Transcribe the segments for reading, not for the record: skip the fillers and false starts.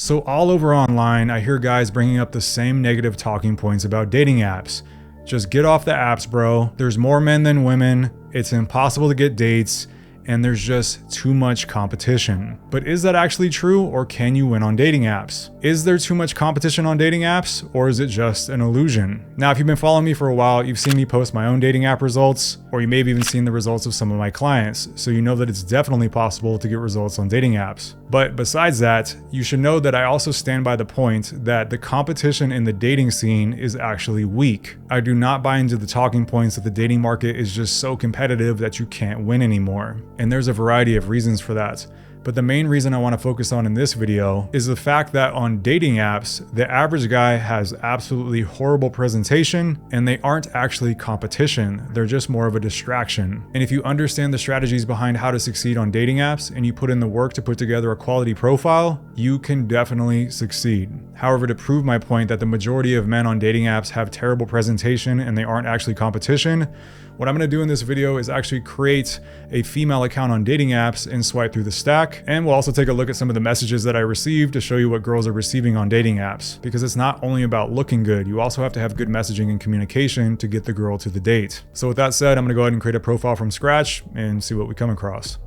So all over online, I hear guys bringing up the same negative talking points about dating apps. Just get off the apps, bro. There's more men than women. It's impossible to get dates. And there's just too much competition. But is that actually true, or can you win on dating apps? Is there too much competition on dating apps, or is it just an illusion? Now, if you've been following me for a while, you've seen me post my own dating app results, or you may have even seen the results of some of my clients, so you know that it's definitely possible to get results on dating apps. But besides that, you should know that I also stand by the point that the competition in the dating scene is actually weak. I do not buy into the talking points that the dating market is just so competitive that you can't win anymore. And there's a variety of reasons for that. But the main reason I want to focus on in this video is the fact that on dating apps, the average guy has absolutely horrible presentation and they aren't actually competition. They're just more of a distraction. And if you understand the strategies behind how to succeed on dating apps and you put in the work to put together a quality profile, you can definitely succeed. However, to prove my point that the majority of men on dating apps have terrible presentation and they aren't actually competition, what I'm going to do in this video is actually create a female account on dating apps and swipe through the stack. And we'll also take a look at some of the messages that I received to show you what girls are receiving on dating apps. Because it's not only about looking good, you also have to have good messaging and communication to get the girl to the date. So with that said, I'm going to go ahead and create a profile from scratch and see what we come across.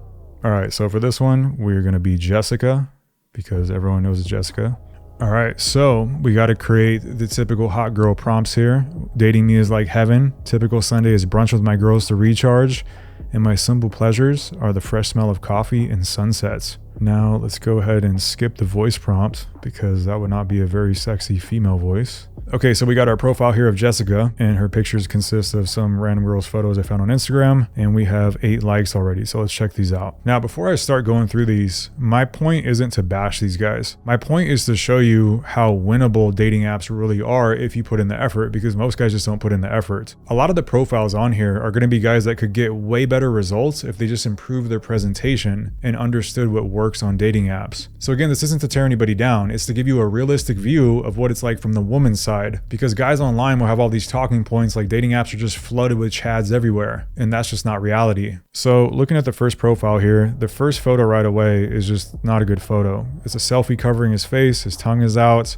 All right, so for this one, we're going to be Jessica because everyone knows it's Jessica. All right, so we got to create the typical hot girl prompts here. Dating me is like heaven. Typical Sunday is brunch with my girls to recharge. And my simple pleasures are the fresh smell of coffee and sunsets. Now let's go ahead and skip the voice prompt because that would not be a very sexy female voice. Okay, so we got our profile here of Jessica and her pictures consist of some random girls' photos I found on Instagram, and we have 8 likes already, so let's check these out. Now, before I start going through these, my point isn't to bash these guys. My point is to show you how winnable dating apps really are if you put in the effort, because most guys just don't put in the effort. A lot of the profiles on here are going to be guys that could get way better results if they just improved their presentation and understood what works on dating apps. So again, this isn't to tear anybody down, it's to give you a realistic view of what it's like from the woman's side. Because guys online will have all these talking points like dating apps are just flooded with chads everywhere, and that's just not reality. So looking at the first profile here, the first photo right away is just not a good photo. It's a selfie covering his face, his tongue is out.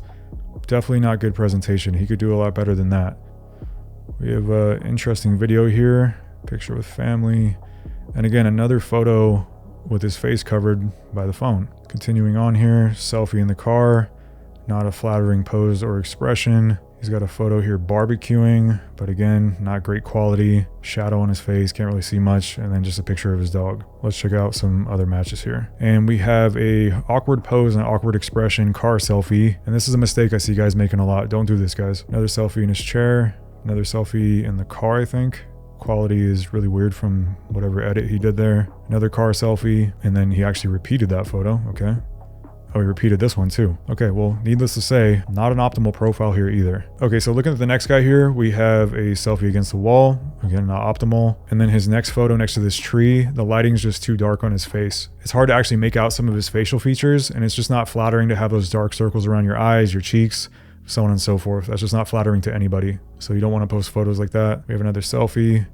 Definitely not good presentation. He could do a lot better than that. We have an interesting video here, picture with family, and again another photo with his face covered by the phone. Continuing on here, selfie in the car. Not a flattering pose or expression. He's got a photo here barbecuing, but again, not great quality. Shadow on his face, can't really see much, and then just a picture of his dog. Let's check out some other matches here. And we have a awkward pose and awkward expression car selfie, and this is a mistake I see guys making a lot. Don't do this, guys. Another selfie in his chair, another selfie in the car, I think. Quality is really weird from whatever edit he did there. Another car selfie, and then he actually repeated that photo, okay. Oh, he repeated this one too. Okay, well, needless to say, not an optimal profile here either. Okay, so looking at the next guy here, we have a selfie against the wall. Again, not optimal. And then his next photo next to this tree, the lighting's just too dark on his face. It's hard to actually make out some of his facial features, and it's just not flattering to have those dark circles around your eyes, your cheeks, so on and so forth. That's just not flattering to anybody. So you don't want to post photos like that. We have another selfie.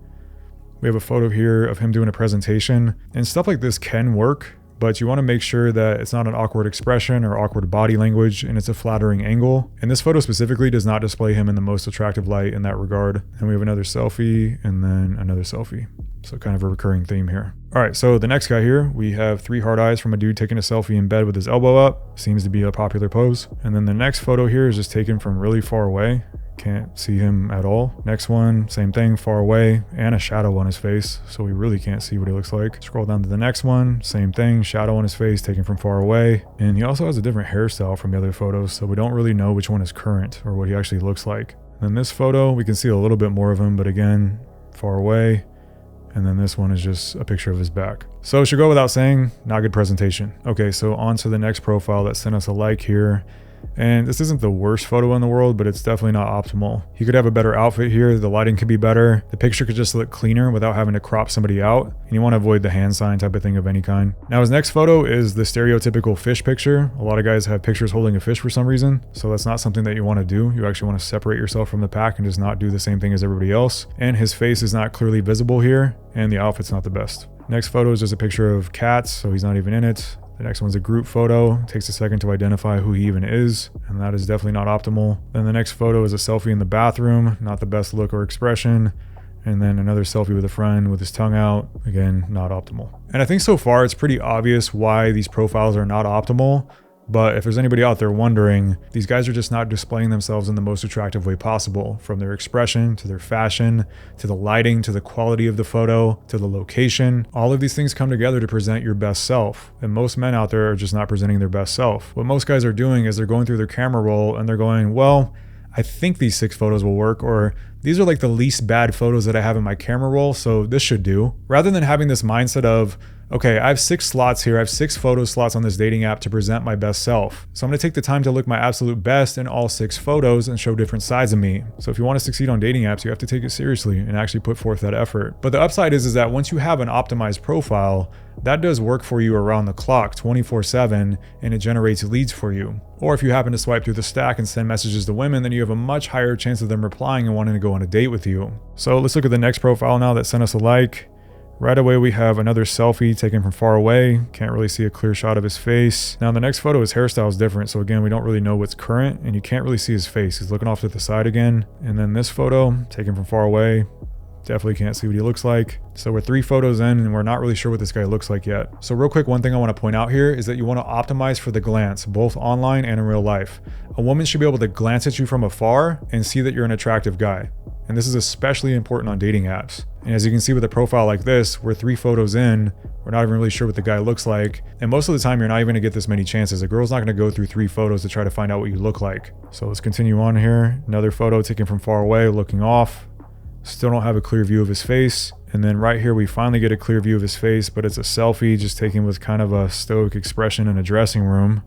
We have a photo here of him doing a presentation, and stuff like this can work, but you want to make sure that it's not an awkward expression or awkward body language and it's a flattering angle. And this photo specifically does not display him in the most attractive light in that regard. And we have another selfie and then another selfie. So kind of a recurring theme here. All right, so the next guy here, we have 3 hard eyes from a dude taking a selfie in bed with his elbow up. Seems to be a popular pose. And then the next photo here is just taken from really far away. Can't see him at all. Next one, same thing, far away, and a shadow on his face, so we really can't see what he looks like. Scroll down to the next one, same thing, shadow on his face, taken from far away. And he also has a different hairstyle from the other photos, so we don't really know which one is current or what he actually looks like. And then this photo, we can see a little bit more of him, but again, far away. And then this one is just a picture of his back. So it should go without saying, not good presentation. Okay, so on to the next profile that sent us a like here. And this isn't the worst photo in the world, but it's definitely not optimal. He could have a better outfit here. The lighting could be better. The picture could just look cleaner without having to crop somebody out. And you want to avoid the hand sign type of thing of any kind. Now his next photo is the stereotypical fish picture. A lot of guys have pictures holding a fish for some reason. So that's not something that you want to do. You actually want to separate yourself from the pack and just not do the same thing as everybody else. And his face is not clearly visible here. And the outfit's not the best. Next photo is just a picture of cats, so he's not even in it. The next one's a group photo. It takes a second to identify who he even is, and that is definitely not optimal. Then the next photo is a selfie in the bathroom, not the best look or expression. And then another selfie with a friend with his tongue out. Again, not optimal. And I think so far it's pretty obvious why these profiles are not optimal. But if there's anybody out there wondering, these guys are just not displaying themselves in the most attractive way possible. From their expression, to their fashion, to the lighting, to the quality of the photo, to the location. All of these things come together to present your best self. And most men out there are just not presenting their best self. What most guys are doing is they're going through their camera roll and they're going, well, I think these 6 photos will work, or these are like the least bad photos that I have in my camera roll, so this should do. Rather than having this mindset of, okay, I have 6 slots here, I have 6 photo slots on this dating app to present my best self. So I'm gonna take the time to look my absolute best in all 6 photos and show different sides of me. So if you wanna succeed on dating apps, you have to take it seriously and actually put forth that effort. But the upside is that once you have an optimized profile, that does work for you around the clock 24/7, and it generates leads for you. Or if you happen to swipe through the stack and send messages to women, then you have a much higher chance of them replying and wanting to go on a date with you. So let's look at the next profile now that sent us a like. Right away we have another selfie taken from far away. Can't really see a clear shot of his face. Now the next photo, his hairstyle is different, so again we don't really know what's current, and you can't really see his face. He's looking off to the side again. And then this photo, taken from far away. Definitely can't see what he looks like. So we're 3 photos in and we're not really sure what this guy looks like yet. So real quick, one thing I want to point out here is that you want to optimize for the glance, both online and in real life. A woman should be able to glance at you from afar and see that you're an attractive guy. And this is especially important on dating apps. And as you can see with a profile like this, we're 3 photos in, we're not even really sure what the guy looks like. And most of the time, you're not even gonna get this many chances. A girl's not gonna go through 3 photos to try to find out what you look like. So let's continue on here. Another photo taken from far away, looking off. Still don't have a clear view of his face. And then right here, we finally get a clear view of his face, but it's a selfie just taken with kind of a stoic expression in a dressing room.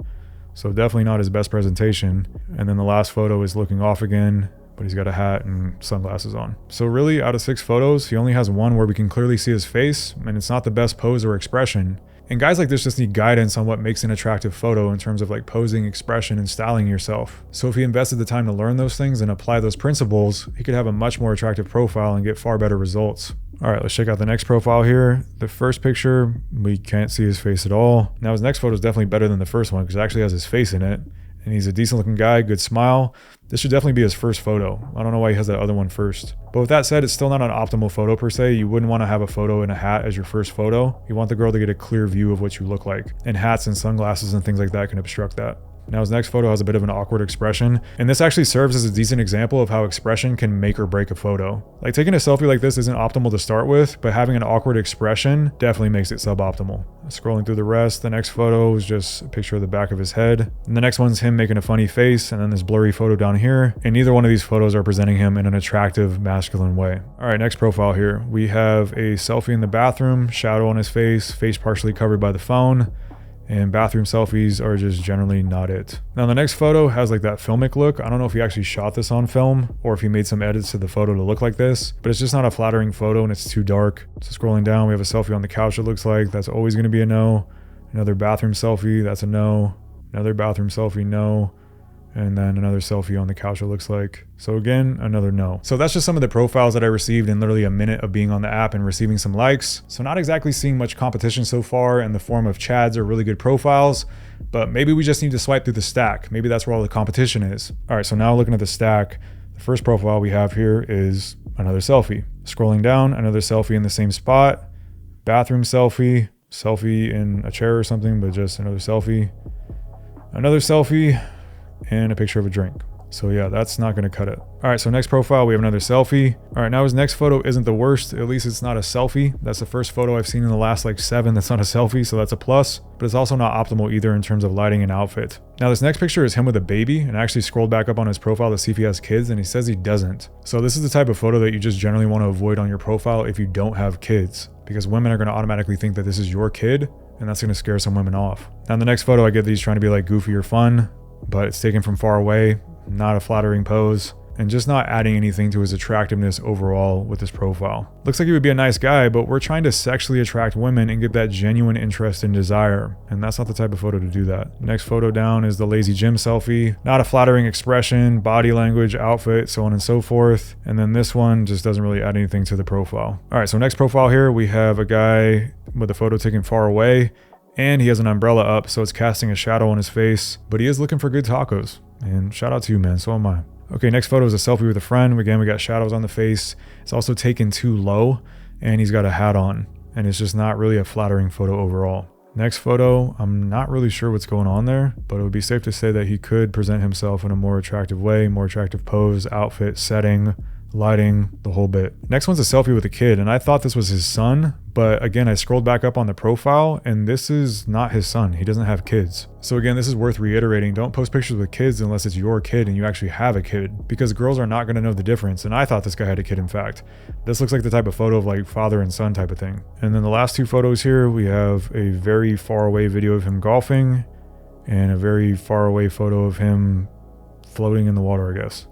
So definitely not his best presentation. And then the last photo is looking off again, but he's got a hat and sunglasses on. So really, out of 6 photos, he only has 1 where we can clearly see his face, and it's not the best pose or expression. And guys like this just need guidance on what makes an attractive photo in terms of like posing, expression, and styling yourself. So if he invested the time to learn those things and apply those principles, he could have a much more attractive profile and get far better results. All right, let's check out the next profile here. The first picture, we can't see his face at all. Now his next photo is definitely better than the first one because it actually has his face in it. And he's a decent looking guy, good smile. This should definitely be his first photo. I don't know why he has that other one first. But with that said, it's still not an optimal photo per se. You wouldn't want to have a photo in a hat as your first photo. You want the girl to get a clear view of what you look like. And hats and sunglasses and things like that can obstruct that. Now his next photo has a bit of an awkward expression, and this actually serves as a decent example of how expression can make or break a photo. Like taking a selfie like this isn't optimal to start with, but having an awkward expression definitely makes it suboptimal. Scrolling through the rest, the next photo is just a picture of the back of his head. And the next one's him making a funny face, and then this blurry photo down here. And neither one of these photos are presenting him in an attractive, masculine way. All right, next profile here. We have a selfie in the bathroom, shadow on his face partially covered by the phone. And bathroom selfies are just generally not it. Now the next photo has like that filmic look. I don't know if he actually shot this on film or if he made some edits to the photo to look like this, but it's just not a flattering photo and it's too dark. So scrolling down, we have a selfie on the couch it looks like. That's always gonna be a no. Another bathroom selfie, that's a no. Another bathroom selfie, no. And then another selfie on the couch it looks like. So again, another no. So that's just some of the profiles that I received in literally a minute of being on the app and receiving some likes. So not exactly seeing much competition so far in the form of chads or really good profiles, but maybe we just need to swipe through the stack. Maybe that's where all the competition is. All right, so now looking at the stack, the first profile we have here is another selfie. Scrolling down, another selfie in the same spot, bathroom selfie, selfie in a chair or something, but just another selfie, and a picture of a drink. So yeah, that's not gonna cut it. All right, so next profile, we have another selfie. All right, now his next photo isn't the worst. At least it's not a selfie. That's the first photo I've seen in the last like 7 that's not a selfie, so that's a plus. But it's also not optimal either in terms of lighting and outfit. Now this next picture is him with a baby, and I actually scrolled back up on his profile to see if he has kids, and he says he doesn't. So this is the type of photo that you just generally want to avoid on your profile if you don't have kids, because women are gonna automatically think that this is your kid, and that's gonna scare some women off. Now in the next photo, I get that he's trying to be like goofy or fun, but it's taken from far away, not a flattering pose, and just not adding anything to his attractiveness overall with his profile. Looks like he would be a nice guy, but we're trying to sexually attract women and get that genuine interest and desire, and that's not the type of photo to do that. Next photo down is the lazy gym selfie. Not a flattering expression, body language, outfit, so on and so forth. And then this one just doesn't really add anything to the profile. All right, so next profile here, we have a guy with a photo taken far away. And he has an umbrella up, so it's casting a shadow on his face, but he is looking for good tacos. And shout out to you, man, so am I. Okay, next photo is a selfie with a friend. Again, we got shadows on the face. It's also taken too low, and he's got a hat on, and it's just not really a flattering photo overall. Next photo, I'm not really sure what's going on there, but it would be safe to say that he could present himself in a more attractive way, more attractive pose, outfit, setting, lighting, the whole bit. Next one's a selfie with a kid, and I thought this was his son, but again, I scrolled back up on the profile, and this is not his son. He doesn't have kids. So again, this is worth reiterating. Don't post pictures with kids unless it's your kid and you actually have a kid, because girls are not going to know the difference, and I thought this guy had a kid, in fact. This looks like the type of photo of like father and son type of thing. And then the last two photos here, we have a very far away video of him golfing, and a very far away photo of him floating in the water, I guess.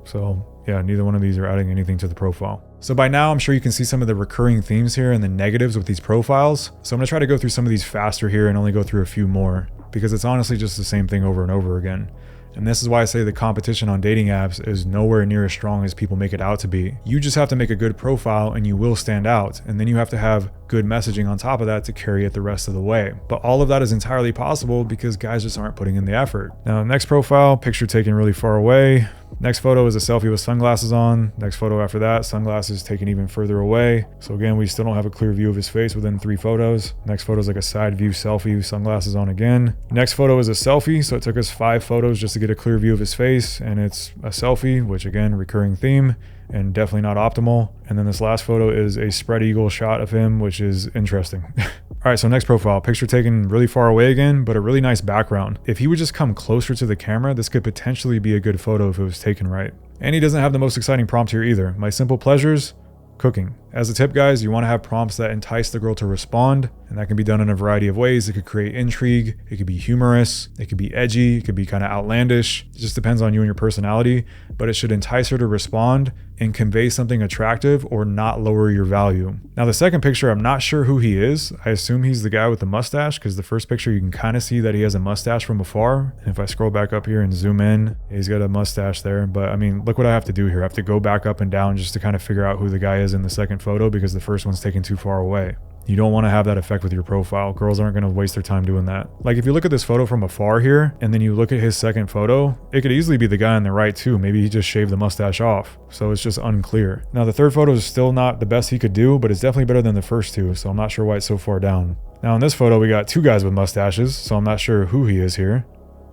So yeah, neither one of these are adding anything to the profile. So by now, I'm sure you can see some of the recurring themes here and the negatives with these profiles. So I'm gonna try to go through some of these faster here and only go through a few more, because it's honestly just the same thing over and over again. And this is why I say the competition on dating apps is nowhere near as strong as people make it out to be. You just have to make a good profile and you will stand out. And then you have to have good messaging on top of that to carry it the rest of the way. But all of that is entirely possible because guys just aren't putting in the effort. Now, next profile, picture taken really far away. Next photo is a selfie with sunglasses on. Next photo after that, sunglasses taken even further away. So again, we still don't have a clear view of his face within 3 photos. Next photo is like a side view selfie with sunglasses on again. Next photo is a selfie. So it took us 5 photos just to get a clear view of his face. And it's a selfie, which again, recurring theme and definitely not optimal. And then this last photo is a spread eagle shot of him, which is interesting. All right, so next profile, picture taken really far away again, but a really nice background. If he would just come closer to the camera, this could potentially be a good photo if it was taken right. And he doesn't have the most exciting prompt here either. My simple pleasures, cooking. As a tip, guys, you want to have prompts that entice the girl to respond, and that can be done in a variety of ways. It could create intrigue, it could be humorous, it could be edgy, it could be kind of outlandish. It just depends on you and your personality, but it should entice her to respond and convey something attractive or not lower your value. Now, the second picture, I'm not sure who he is. I assume he's the guy with the mustache, because the first picture you can kind of see that he has a mustache from afar. And if I scroll back up here and zoom in, he's got a mustache there. But I mean, look what I have to do here. I have to go back up and down just to kind of figure out who the guy is in the second photo, because the first one's taken too far away. You don't want to have that effect with your profile. Girls aren't going to waste their time doing that. Like if you look at this photo from afar here, and then you look at his second photo, it could easily be the guy on the right too. Maybe he just shaved the mustache off. So it's just unclear. Now the third photo is still not the best he could do, but it's definitely better than the first two. So I'm not sure why it's so far down. Now in this photo, we got 2 guys with mustaches. So I'm not sure who he is here.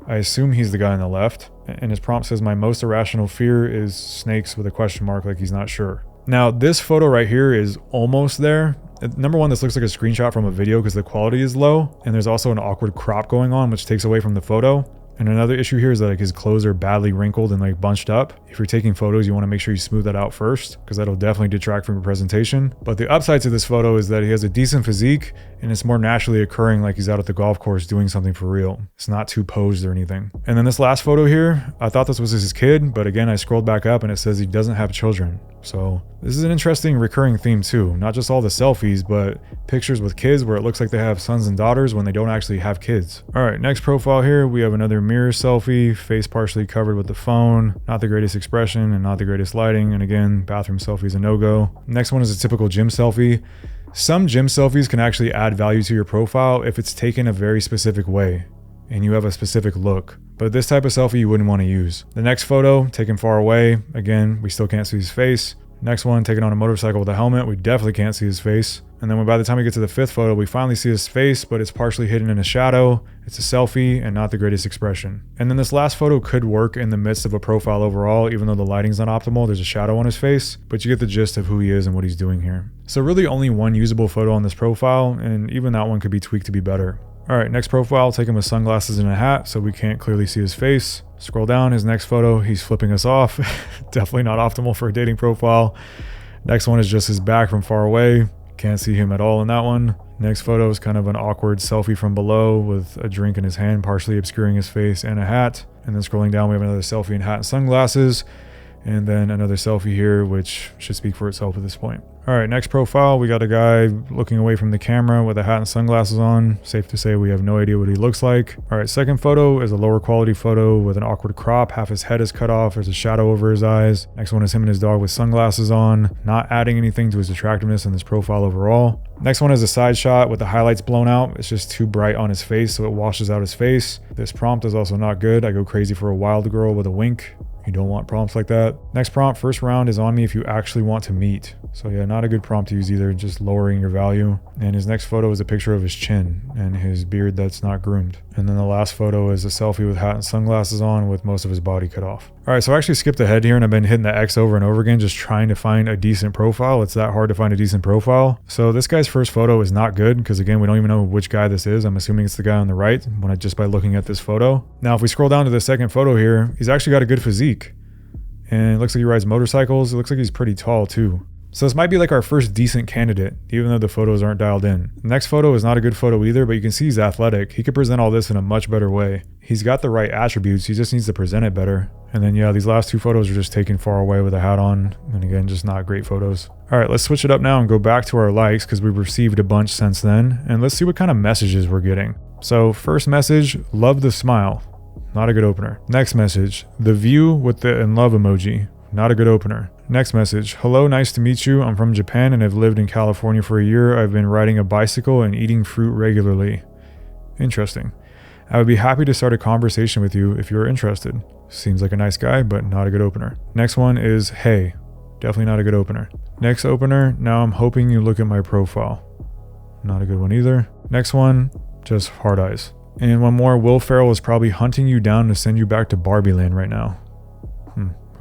I assume he's the guy on the left. And his prompt says, my most irrational fear is snakes with a question mark, like he's not sure. Now this photo right here is almost there. Number one, this looks like a screenshot from a video because the quality is low, and there's also an awkward crop going on which takes away from the photo. And another issue here is that like his clothes are badly wrinkled and like bunched up. If you're taking photos, you want to make sure you smooth that out first, because that'll definitely detract from your presentation. But the upside to this photo is that he has a decent physique and it's more naturally occurring, like he's out at the golf course doing something for real. It's not too posed or anything. And then this last photo here, I thought this was his kid, but again, I scrolled back up and it says he doesn't have children. So this is an interesting recurring theme too. Not just all the selfies, but pictures with kids where it looks like they have sons and daughters when they don't actually have kids. All right, next profile here, we have another mirror selfie, face partially covered with the phone, not the greatest expression and not the greatest lighting. And again, bathroom selfie is a no-go. Next one is a typical gym selfie. Some gym selfies can actually add value to your profile if it's taken a very specific way and you have a specific look. But this type of selfie you wouldn't want to use. The next photo, taken far away. Again, we still can't see his face. Next one, taken on a motorcycle with a helmet. We definitely can't see his face. And then by the time we get to the 5th photo, we finally see his face, but it's partially hidden in a shadow. It's a selfie and not the greatest expression. And then this last photo could work in the midst of a profile overall, even though the lighting's not optimal. There's a shadow on his face, but you get the gist of who he is and what he's doing here. So really only one usable photo on this profile, and even that one could be tweaked to be better. All right, next profile, take him with sunglasses and a hat so we can't clearly see his face. Scroll down, his next photo, he's flipping us off. Definitely not optimal for a dating profile. Next one is just his back from far away. Can't see him at all in that one. Next photo is kind of an awkward selfie from below with a drink in his hand, partially obscuring his face and a hat. And then scrolling down, we have another selfie in hat and sunglasses. And then another selfie here, which should speak for itself at this point. All right, next profile, we got a guy looking away from the camera with a hat and sunglasses on. Safe to say we have no idea what he looks like. All right, second photo is a lower quality photo with an awkward crop. Half his head is cut off. There's a shadow over his eyes. Next one is him and his dog with sunglasses on, not adding anything to his attractiveness in this profile overall. Next one is a side shot with the highlights blown out. It's just too bright on his face, so it washes out his face. This prompt is also not good. I go crazy for a wild girl with a wink. You don't want prompts like that. Next prompt, first round is on me if you actually want to meet. So yeah, not a good prompt to use either, just lowering your value. And his next photo is a picture of his chin and his beard that's not groomed. And then the last photo is a selfie with hat and sunglasses on with most of his body cut off. All right, so I actually skipped ahead here and I've been hitting the X over and over again, just trying to find a decent profile. It's that hard to find a decent profile. So this guy's first photo is not good because again, we don't even know which guy this is. I'm assuming it's the guy on the right just by looking at this photo. Now, if we scroll down to the second photo here, he's actually got a good physique. And it looks like he rides motorcycles. It looks like he's pretty tall too. So this might be like our first decent candidate, even though the photos aren't dialed in. The next photo is not a good photo either, but you can see he's athletic. He could present all this in a much better way. He's got the right attributes. He just needs to present it better. And then yeah, these last two photos are just taken far away with a hat on. And again, just not great photos. All right, let's switch it up now and go back to our likes because we've received a bunch since then. And let's see what kind of messages we're getting. So first message, love the smile. Not a good opener. Next message, the view with the in love emoji. Not a good opener. Next message, hello, nice to meet you. I'm from Japan and have lived in California for a year. I've been riding a bicycle and eating fruit regularly. Interesting. I would be happy to start a conversation with you if you're interested. Seems like a nice guy, but not a good opener. Next one is, hey. Definitely not a good opener. Next opener, now I'm hoping you look at my profile. Not a good one either. Next one, just hard eyes. And one more, Will Ferrell is probably hunting you down to send you back to Barbie Land right now.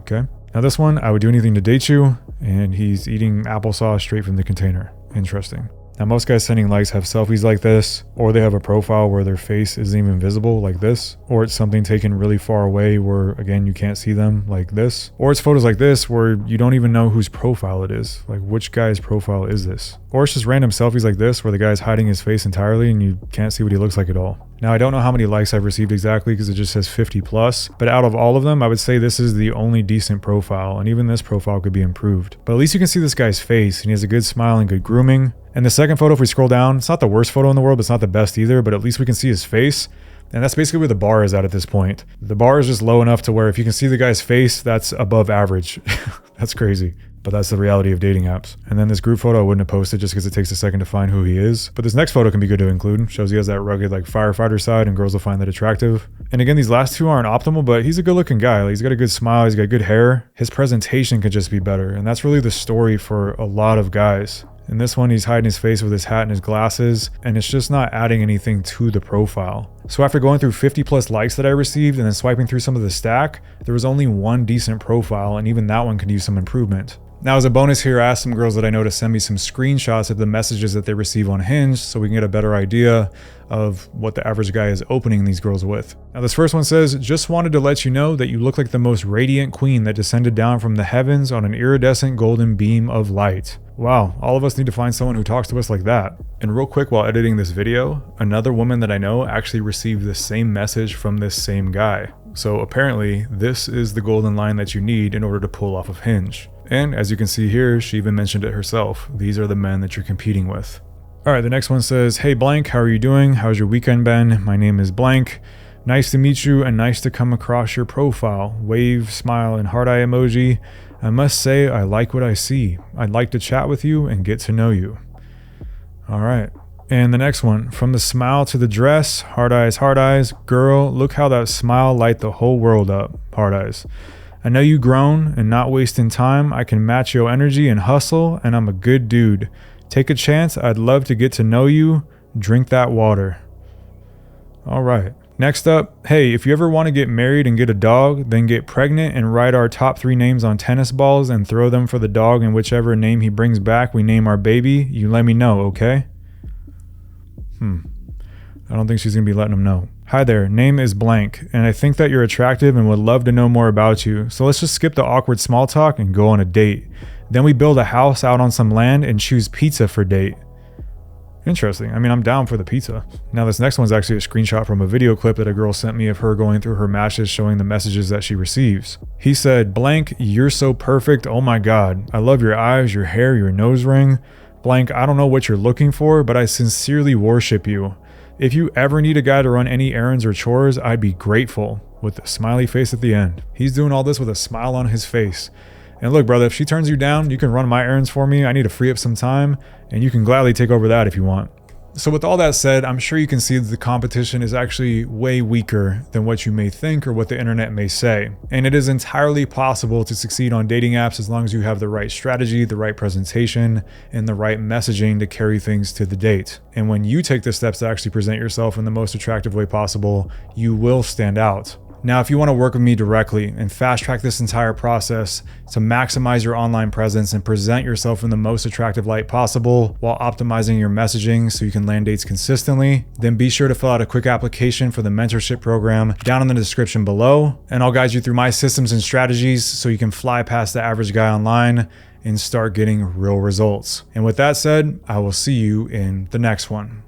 Okay. Now this one, I would do anything to date you, and he's eating applesauce straight from the container. Interesting. Now most guys sending likes have selfies like this, or they have a profile where their face isn't even visible like this, or it's something taken really far away where again you can't see them like this, or it's photos like this where you don't even know whose profile it is, like which guy's profile is this, or it's just random selfies like this where the guy's hiding his face entirely and you can't see what he looks like at all. Now I don't know how many likes I've received exactly because it just says 50 plus, but out of all of them I would say this is the only decent profile, and even this profile could be improved. But at least you can see this guy's face and he has a good smile and good grooming. And the second photo, if we scroll down, it's not the worst photo in the world, but it's not the best either, but at least we can see his face. And that's basically where the bar is at this point. The bar is just low enough to where if you can see the guy's face, that's above average. That's crazy. But that's the reality of dating apps. And then this group photo I wouldn't have posted just because it takes a second to find who he is. But this next photo can be good to include. Shows he has that rugged like firefighter side and girls will find that attractive. And again, these last two aren't optimal, but he's a good looking guy. Like, he's got a good smile, he's got good hair. His presentation could just be better. And that's really the story for a lot of guys. In this one, he's hiding his face with his hat and his glasses, and it's just not adding anything to the profile. So after going through 50 plus likes that I received and then swiping through some of the stack, there was only one decent profile, and even that one could use some improvement. Now as a bonus here, I asked some girls that I know to send me some screenshots of the messages that they receive on Hinge so we can get a better idea of what the average guy is opening these girls with. Now this first one says, just wanted to let you know that you look like the most radiant queen that descended down from the heavens on an iridescent golden beam of light. Wow, all of us need to find someone who talks to us like that. And real quick, while editing this video, another woman that I know actually received the same message from this same guy. So apparently this is the golden line that you need in order to pull off of Hinge. And as you can see here, she even mentioned it herself. These are the men that you're competing with. All right, the next one says, hey blank, how are you doing? How's your weekend been? My name is blank. Nice to meet you and nice to come across your profile. Wave, smile, and heart eye emoji. I must say I like what I see. I'd like to chat with you and get to know you. All right. And the next one, from the smile to the dress, heart eyes, girl, look how that smile light the whole world up, heart eyes. I know you grown and not wasting time. I can match your energy and hustle, and I'm a good dude. Take a chance. I'd love to get to know you. Drink that water. All right. Next up, hey, if you ever want to get married and get a dog, then get pregnant and write our top 3 names on tennis balls and throw them for the dog, and whichever name he brings back, we name our baby. You let me know, okay? I don't think she's going to be letting him know. Hi there, name is blank, and I think that you're attractive and would love to know more about you. So let's just skip the awkward small talk and go on a date. Then we build a house out on some land and choose pizza for date. Interesting. I mean, I'm down for the pizza. Now, this next one's actually a screenshot from a video clip that a girl sent me of her going through her matches showing the messages that she receives. He said, blank, you're so perfect. Oh my God. I love your eyes, your hair, your nose ring. Blank, I don't know what you're looking for, but I sincerely worship you. If you ever need a guy to run any errands or chores, I'd be grateful. With a smiley face at the end. He's doing all this with a smile on his face. And look, brother, if she turns you down, you can run my errands for me. I need to free up some time, and you can gladly take over that if you want. So with all that said, I'm sure you can see that the competition is actually way weaker than what you may think or what the internet may say. And it is entirely possible to succeed on dating apps as long as you have the right strategy, the right presentation, and the right messaging to carry things to the date. And when you take the steps to actually present yourself in the most attractive way possible, you will stand out. Now, if you want to work with me directly and fast track this entire process to maximize your online presence and present yourself in the most attractive light possible while optimizing your messaging so you can land dates consistently, then be sure to fill out a quick application for the mentorship program down in the description below, and I'll guide you through my systems and strategies so you can fly past the average guy online and start getting real results. And with that said, I will see you in the next one.